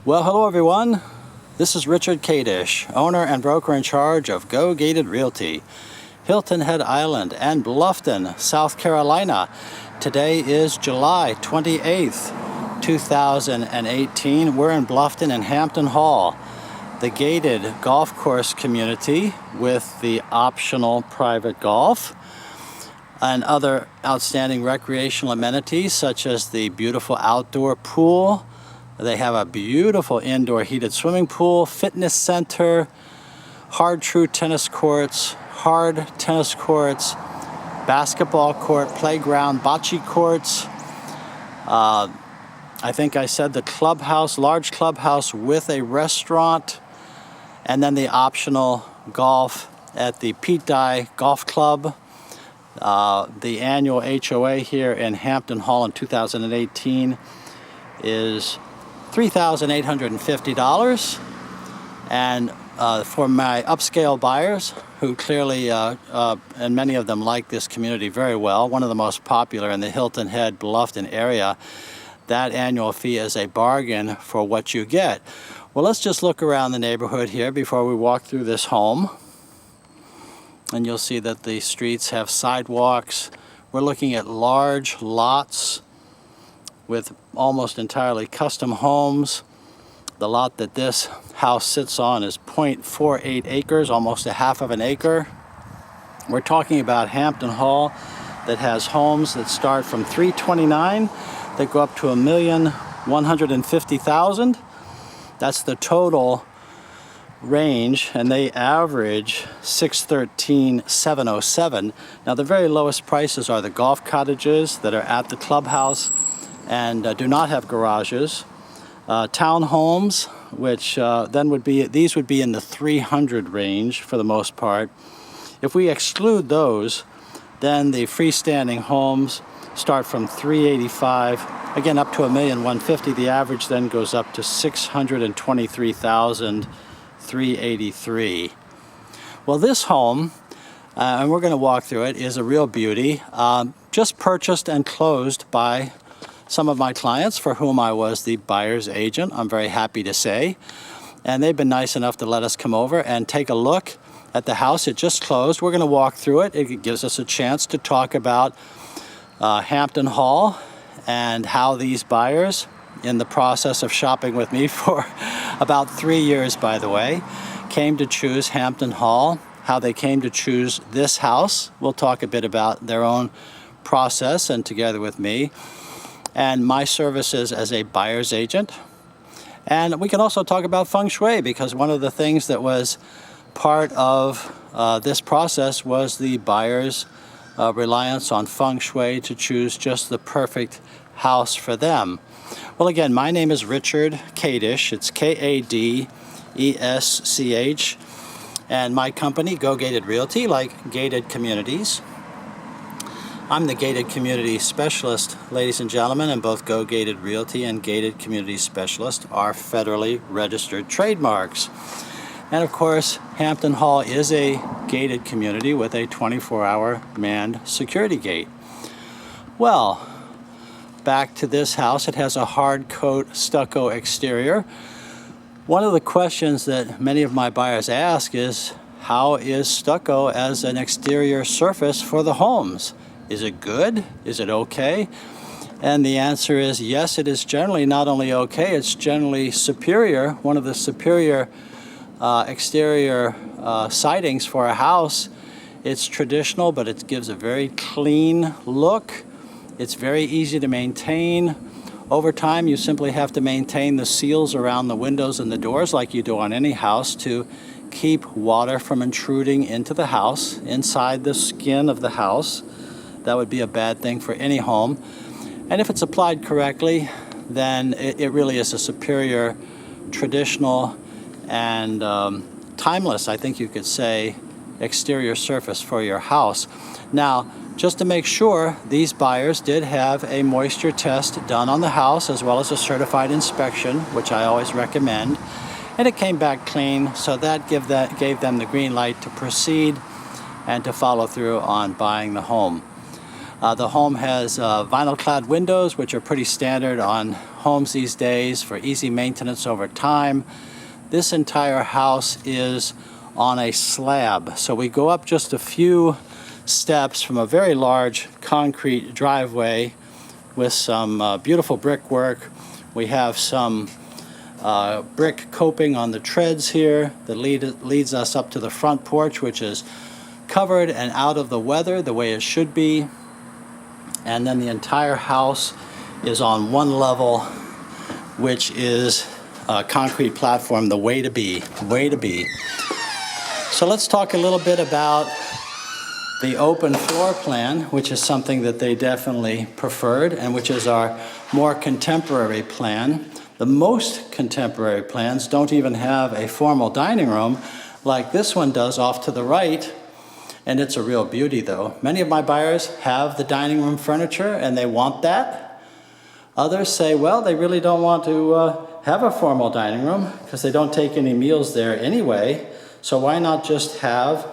Well, hello everyone. This is Richard Kadish, owner and broker in charge of Go Gated Realty, Hilton Head Island and Bluffton, South Carolina. Today is July 28th, 2018. We're in Bluffton and Hampton Hall, the gated golf course community with the optional private golf and other outstanding recreational amenities such as the beautiful outdoor pool. They have a beautiful indoor heated swimming pool, fitness center, Hard-Tru tennis courts, hard tennis courts, basketball court, playground, bocce courts. I think I said the clubhouse, large clubhouse with a restaurant, and then the optional golf at the Pete Dye Golf Club. The annual HOA here in Hampton Hall in 2018 is $3,850, and for my upscale buyers who clearly, and many of them like this community very well, one of the most popular in the Hilton Head Bluffton area, that annual fee is a bargain for what you get. Well, let's just look around the neighborhood here before we walk through this home, and you'll see that the streets have sidewalks. We're looking at large lots with almost entirely custom homes. The lot that this house sits on is 0.48 acres, almost a half of an acre. We're talking about Hampton Hall that has homes that start from $329,000 that go up to $1,150,000. That's the total range, and they average $613,707. Now the very lowest prices are the golf cottages that are at the clubhouse and do not have garages. Townhomes, which then would be, these would be in the 300 range for the most part. If we exclude those, then the freestanding homes start from $385,000, again up to $1,150,000. The average then goes up to $623,383. Well, this home, and we're going to walk through it, is a real beauty. Just purchased and closed by some of my clients for whom I was the buyer's agent, I'm very happy to say. And they've been nice enough to let us come over and take a look at the house. It just closed. We're going to walk through it. It gives us a chance to talk about Hampton Hall and how these buyers, in the process of shopping with me for about 3 years, by the way, came to choose Hampton Hall, how they came to choose this house. We'll talk a bit about their own process and together with me, and my services as a buyer's agent. And we can also talk about Feng Shui, because one of the things that was part of this process was the buyer's reliance on Feng Shui to choose just the perfect house for them. Well, again, my name is Richard Kadish. It's Kadesch. And my company, Go Gated Realty, like gated communities. I'm the gated community specialist, ladies and gentlemen, and both Go Gated Realty and gated community specialist are federally registered trademarks. And of course, Hampton Hall is a gated community with a 24-hour manned security gate. Well, back to this house. It has a hard coat stucco exterior. One of the questions that many of my buyers ask is, how is stucco as an exterior surface for the homes? Is it good? Is it okay? And the answer is yes, it is generally not only okay, it's generally superior. One of the superior exterior sidings for a house. It's traditional, but it gives a very clean look. It's very easy to maintain. Over time, you simply have to maintain the seals around the windows and the doors like you do on any house to keep water from intruding into the house, inside the skin of the house. That would be a bad thing for any home. And if it's applied correctly, then it really is a superior, traditional, and timeless, I think you could say, exterior surface for your house. Now, just to make sure, these buyers did have a moisture test done on the house as well as a certified inspection, which I always recommend. And it came back clean, so that gave them the green light to proceed and to follow through on buying the home. The home has vinyl clad windows, which are pretty standard on homes these days for easy maintenance over time. This entire house is on a slab. So we go up just a few steps from a very large concrete driveway with some beautiful brickwork. We have some brick coping on the treads here that leads us up to the front porch, which is covered and out of the weather the way it should be. And then the entire house is on one level, which is a concrete platform, the way to be, way to be. So let's talk a little bit about the open floor plan, which is something that they definitely preferred and which is our more contemporary plan. The most contemporary plans don't even have a formal dining room like this one does off to the right, and it's a real beauty though. Many of my buyers have the dining room furniture and they want that. Others say, well, they really don't want to have a formal dining room because they don't take any meals there anyway, so why not just have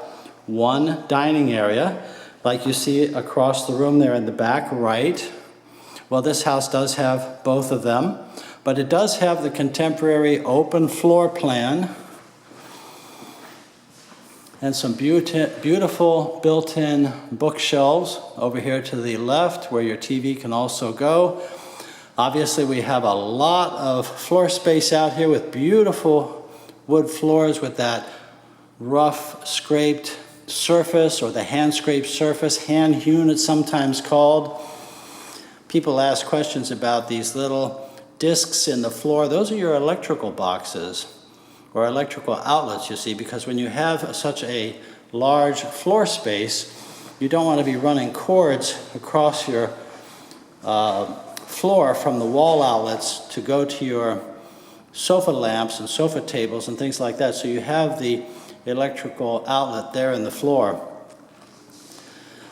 one dining area like you see across the room there in the back right. Well, this house does have both of them, but it does have the contemporary open floor plan and some beautiful built-in bookshelves over here to the left where your TV can also go. Obviously, we have a lot of floor space out here with beautiful wood floors with that rough scraped surface, or the hand scraped surface, hand hewn it's sometimes called. People ask questions about these little discs in the floor. Those are your electrical boxes or electrical outlets, you see, because when you have such a large floor space, you don't want to be running cords across your floor from the wall outlets to go to your sofa lamps and sofa tables and things like that. So you have the electrical outlet there in the floor.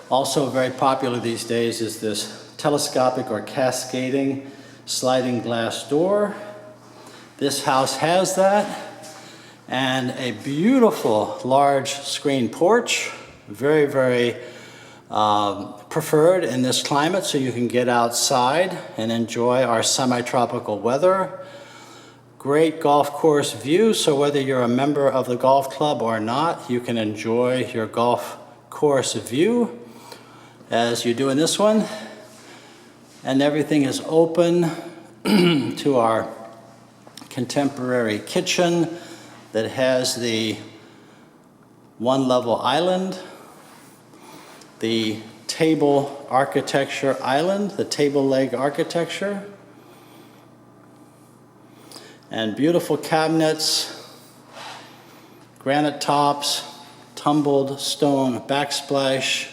Also very popular these days is this telescopic or cascading sliding glass door. This house has that, and a beautiful large screen porch, very, very preferred in this climate, so you can get outside and enjoy our semi-tropical weather. Great golf course view, so whether you're a member of the golf club or not, you can enjoy your golf course view as you do in this one. And everything is open to our contemporary kitchen that has the one-level island, the table architecture island, the table leg architecture, and beautiful cabinets, granite tops, tumbled stone backsplash.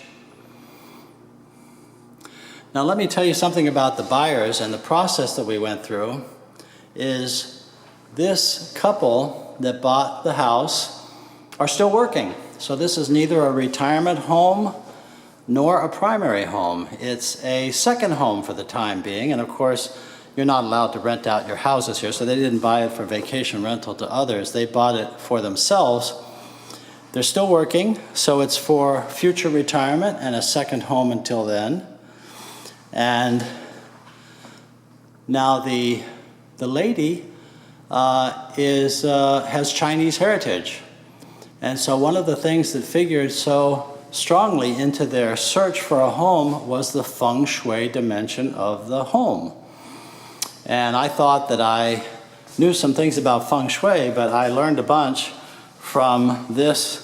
Now let me tell you something about the buyers and the process that we went through. Is this couple that bought the house are still working. So this is neither a retirement home nor a primary home. It's a second home for the time being, and of course you're not allowed to rent out your houses here, so they didn't buy it for vacation rental to others. They bought it for themselves. They're still working, so it's for future retirement and a second home until then. And now the lady has Chinese heritage. And so one of the things that figured so strongly into their search for a home was the Feng Shui dimension of the home. And I thought that I knew some things about Feng Shui, but I learned a bunch from this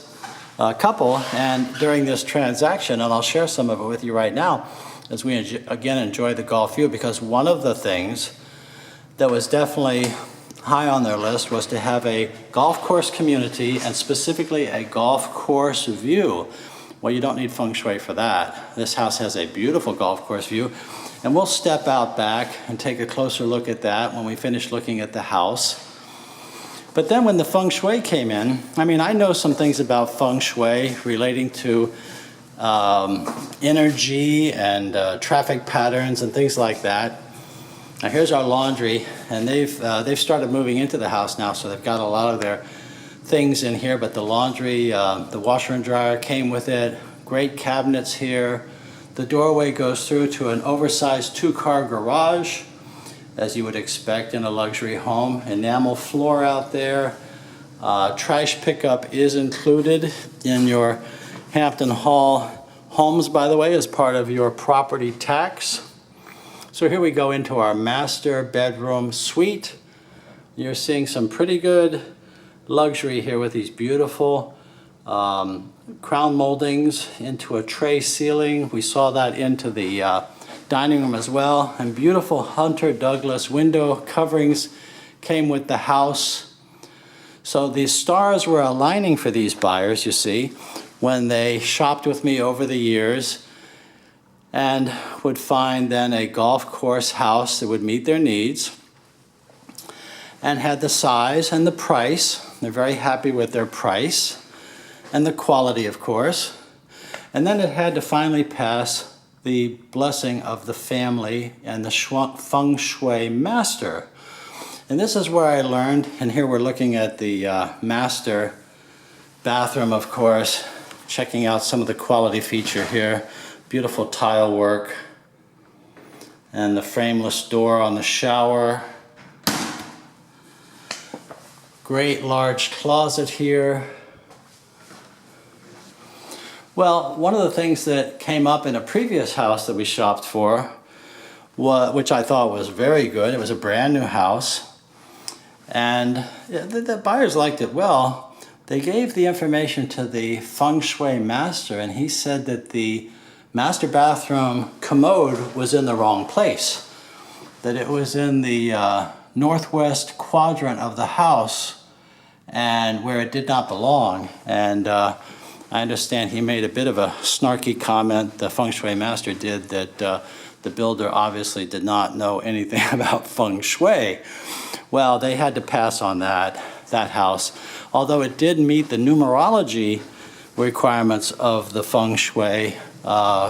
couple and during this transaction, and I'll share some of it with you right now as we again enjoy the golf view, because one of the things that was definitely high on their list was to have a golf course community and specifically a golf course view. Well, you don't need Feng Shui for that. This house has a beautiful golf course view, and we'll step out back and take a closer look at that when we finish looking at the house. But then when the Feng Shui came in, I mean, I know some things about Feng Shui relating to energy and traffic patterns and things like that. Now here's our laundry, and they've started moving into the house now, so they've got a lot of their things in here, but the laundry, the washer and dryer came with it. Great cabinets here. The doorway goes through to an oversized 2-car garage as you would expect in a luxury home. Enamel floor out there. Trash pickup is included in your Hampton Hall homes, by the way, as part of your property tax. So here we go into our master bedroom suite. You're seeing some pretty good luxury here with these beautiful crown moldings into a tray ceiling. We saw that into the dining room as well. And beautiful Hunter Douglas window coverings came with the house. So these stars were aligning for these buyers, you see, when they shopped with me over the years and would find then a golf course house that would meet their needs and had the size and the price. They're very happy with their price and the quality, of course. And then it had to finally pass the blessing of the family and the Feng Shui master. And this is where I learned, and here we're looking at the master bathroom, of course, checking out some of the quality feature here. Beautiful tile work and the frameless door on the shower. Great large closet here. Well, one of the things that came up in a previous house that we shopped for, which I thought was very good, it was a brand new house, and the buyers liked it well. They gave the information to the Feng Shui master, and he said that the master bathroom commode was in the wrong place, that it was in the northwest quadrant of the house and where it did not belong. And I understand he made a bit of a snarky comment, the Feng Shui master did, that the builder obviously did not know anything about Feng Shui. Well, they had to pass on that house, although it did meet the numerology requirements of the Feng Shui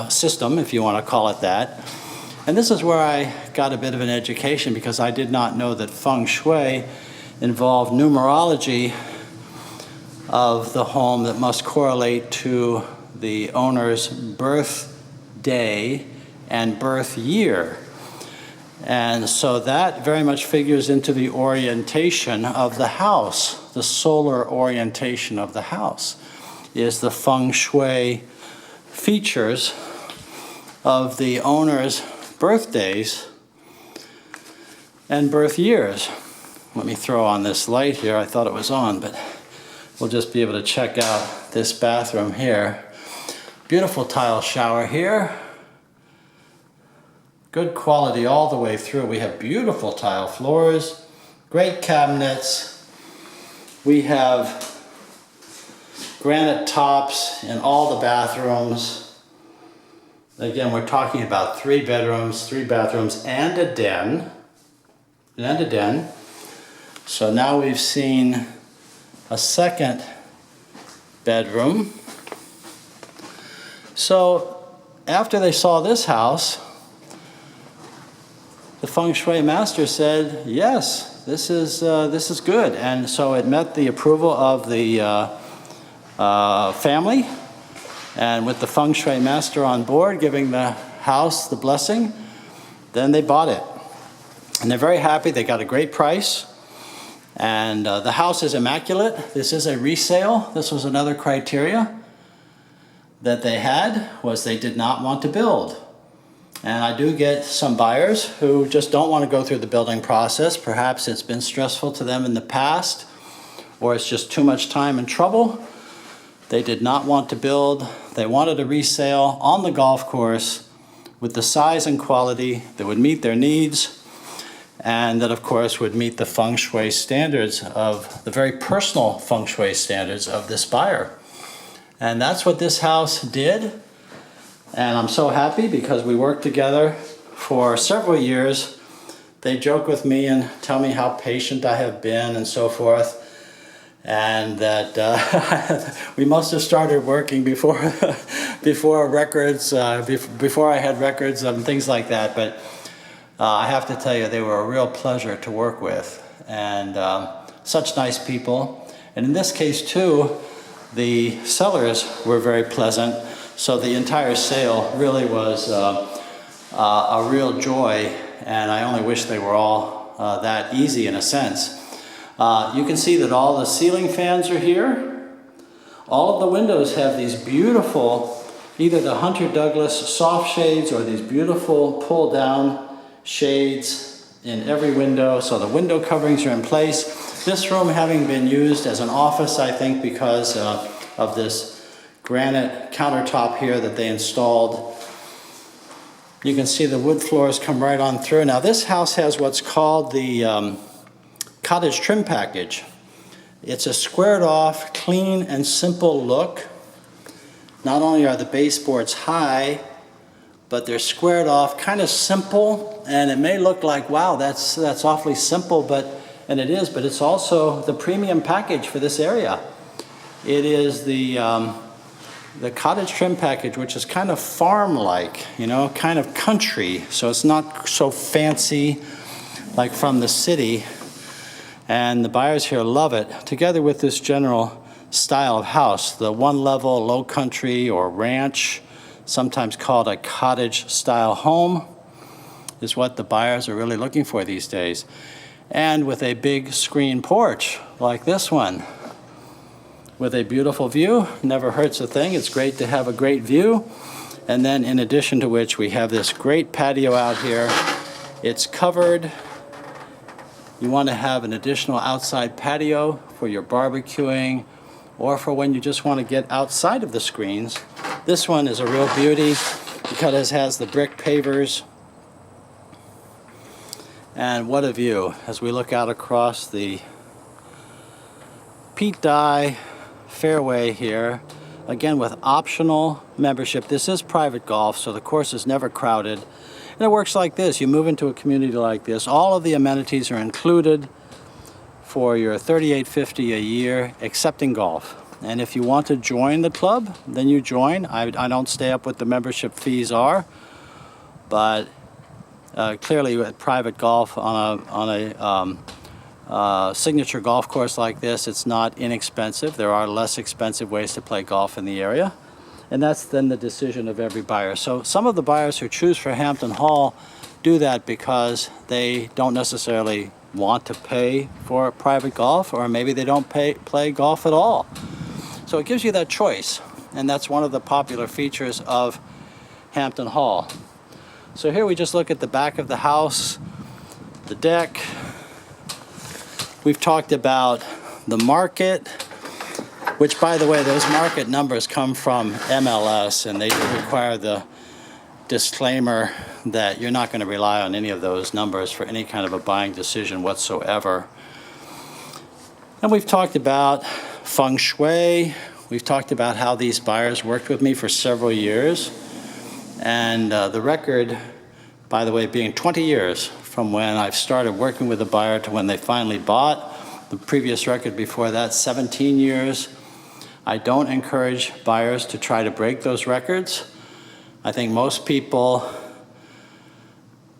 system, if you want to call it that. And this is where I got a bit of an education, because I did not know that Feng Shui involved numerology of the home that must correlate to the owner's birth day and birth year. And so that very much figures into the orientation of the house. The solar orientation of the house is the Feng Shui features of the owner's birthdays and birth years. Let me throw on this light here. I thought it was on, but we'll just be able to check out this bathroom here. Beautiful tile shower here. Good quality all the way through. We have beautiful tile floors, great cabinets. We have granite tops in all the bathrooms. Again, we're talking about 3 bedrooms, 3 bathrooms, and a den. So now we've seen a second bedroom. So after they saw this house, the Feng Shui master said, yes, this is good. And so it met the approval of the family, and with the Feng Shui master on board giving the house the blessing, then they bought it. And they're very happy. They got a great price. And the house is immaculate. This is a resale. This was another criteria that they had, was they did not want to build. And I do get some buyers who just don't want to go through the building process. Perhaps it's been stressful to them in the past, or it's just too much time and trouble. They did not want to build. They wanted a resale on the golf course with the size and quality that would meet their needs, and that of course would meet the Feng Shui standards, of the very personal Feng Shui standards of this buyer. And that's what this house did. And I'm so happy because we worked together for several years. They joke with me and tell me how patient I have been and so forth. And that we must have started working before records, before I had records and things like that. But I have to tell you, they were a real pleasure to work with, and such nice people. And in this case too, the sellers were very pleasant. So the entire sale really was a real joy and I only wish they were all that easy in a sense. You can see that all the ceiling fans are here. All of the windows have these beautiful, either the Hunter Douglas soft shades or these beautiful pull down shades in every window. So the window coverings are in place. This room having been used as an office, I think, because of this granite countertop here that they installed. You can see the wood floors come right on through. Now this house has what's called the cottage trim package. It's a squared off, clean and simple look. Not only are the baseboards high, but they're squared off, kind of simple, and it may look like, wow, that's awfully simple, and it is, but it's also the premium package for this area. It is the cottage trim package, which is kind of farm-like, you know, kind of country, so it's not so fancy like from the city, and the buyers here love it, together with this general style of house, the one-level low country or ranch, sometimes called a cottage style home, is what the buyers are really looking for these days. And with a big screen porch like this one, with a beautiful view, never hurts a thing. It's great to have a great view. And then in addition to which, we have this great patio out here. It's covered. You want to have an additional outside patio for your barbecuing or for when you just want to get outside of the screens. This one is a real beauty because it has the brick pavers. And what a view as we look out across the Pete Dye fairway here, again with optional membership. This is private golf, so the course is never crowded. And it works like this. You move into a community like this, all of the amenities are included for your $38.50 a year, excepting golf. And if you want to join the club, then you join. I don't stay up what the membership fees are, but clearly with private golf on a signature golf course like this, it's not inexpensive. There are less expensive ways to play golf in the area, and that's then the decision of every buyer. So some of the buyers who choose for Hampton Hall do that because they don't necessarily want to pay for private golf, or maybe they don't play golf at all. So it gives you that choice, and that's one of the popular features of Hampton Hall. So here we just look at the back of the house, the deck. We've talked about the market, which, by the way, those market numbers come from MLS, and they do require the disclaimer that you're not going to rely on any of those numbers for any kind of a buying decision whatsoever. And we've talked about Feng Shui. We've talked about how these buyers worked with me for several years. And the record, by the way, being 20 years from when I've started working with a buyer to when they finally bought. The previous record before that, 17 years. I don't encourage buyers to try to break those records. I think most people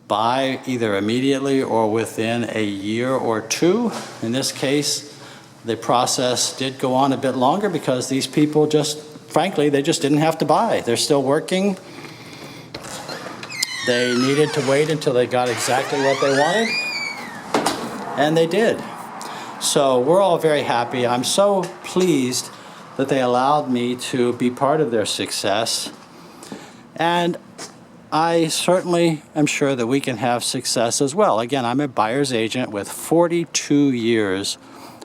buy either immediately or within a year or two. In this case, the process did go on a bit longer because these people just, frankly, they just didn't have to buy. They're still working. They needed to wait until they got exactly what they wanted, and they did. So we're all very happy. I'm so pleased that they allowed me to be part of their success. And I certainly am sure that we can have success as well. Again, I'm a buyer's agent with 42 years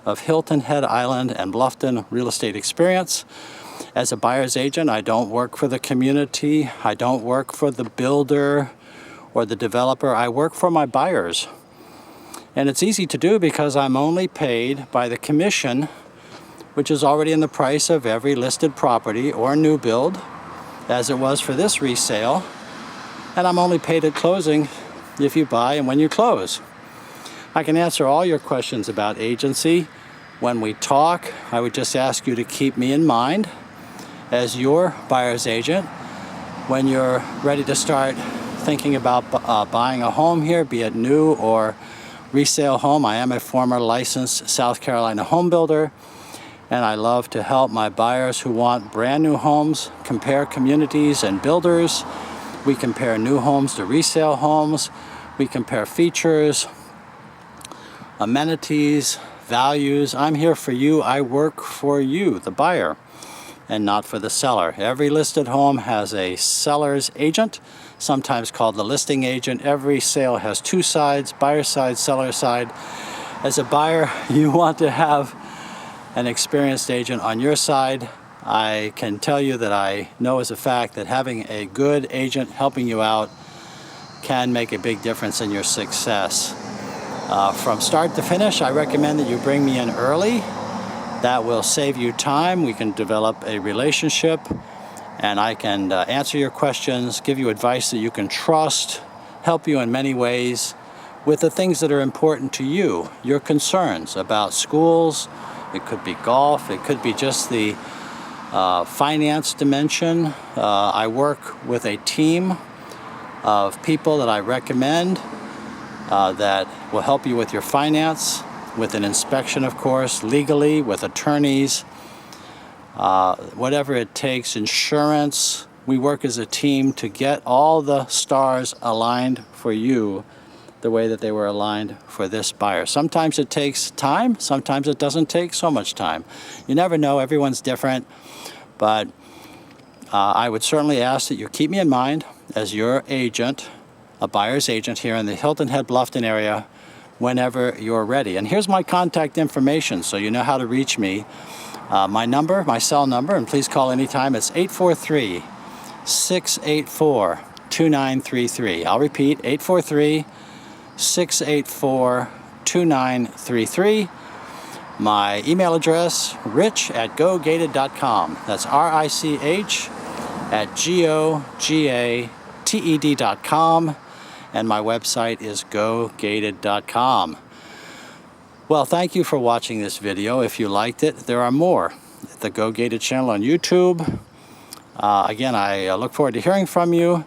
of Hilton Head Island and Bluffton real estate experience. As a buyer's agent, I don't work for the community. I don't work for the builder or the developer. I work for my buyers. And it's easy to do because I'm only paid by the commission, which is already in the price of every listed property or new build, as it was for this resale. And I'm only paid at closing if you buy and when you close. I can answer all your questions about agency. When we talk, I would just ask you to keep me in mind as your buyer's agent when you're ready to start thinking about buying a home here, be it new or resale home. I am a former licensed South Carolina home builder, and I love to help my buyers who want brand new homes compare communities and builders. We compare new homes to resale homes. We compare features, amenities, values. I'm here for you. I work for you, the buyer, and not for the seller. Every listed home has a seller's agent, sometimes called the listing agent. Every sale has two sides, buyer side, seller side. As a buyer, you want to have an experienced agent on your side. I can tell you that I know as a fact that having a good agent helping you out can make a big difference in your success. From start to finish, I recommend that you bring me in early. That will save you time. We can develop a relationship, and I can answer your questions, give you advice that you can trust, help you in many ways with the things that are important to you, your concerns about schools. It could be golf. It could be just the finance dimension. I work with a team of people that I recommend that will help you with your finance, with an inspection, of course, legally, with attorneys, whatever it takes, insurance. We work as a team to get all the stars aligned for you the way that they were aligned for this buyer. Sometimes it takes time, sometimes it doesn't take so much time. You never know, everyone's different, but I would certainly ask that you keep me in mind as your agent, a buyer's agent here in the Hilton Head Bluffton area, whenever you're ready. And here's my contact information so you know how to reach me. My number, my cell number, and please call anytime, it's 843-684-2933. I'll repeat, 843-684-2933. My email address, rich@gogated.com. That's RICH@GOGATED.com. And my website is gogated.com. Well, thank you for watching this video. If you liked it, there are more at the Go Gated channel on YouTube. Again, I look forward to hearing from you.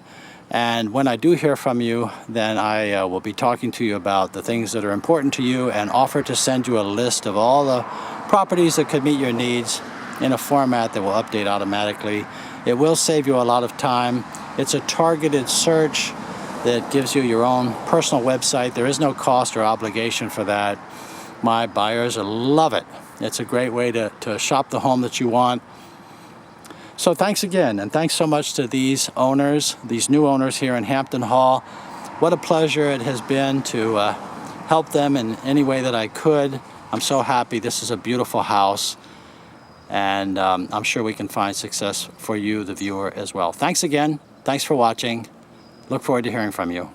And when I do hear from you, then I will be talking to you about the things that are important to you and offer to send you a list of all the properties that could meet your needs in a format that will update automatically. It will save you a lot of time. It's a targeted search that gives you your own personal website. There is no cost or obligation for that. My buyers love it. It's a great way to shop the home that you want. So thanks again, and thanks so much to these owners, these new owners here in Hampton Hall. What a pleasure it has been to help them in any way that I could. I'm so happy. This is a beautiful house, and I'm sure we can find success for you, the viewer, as well. Thanks again. Thanks for watching. Look forward to hearing from you.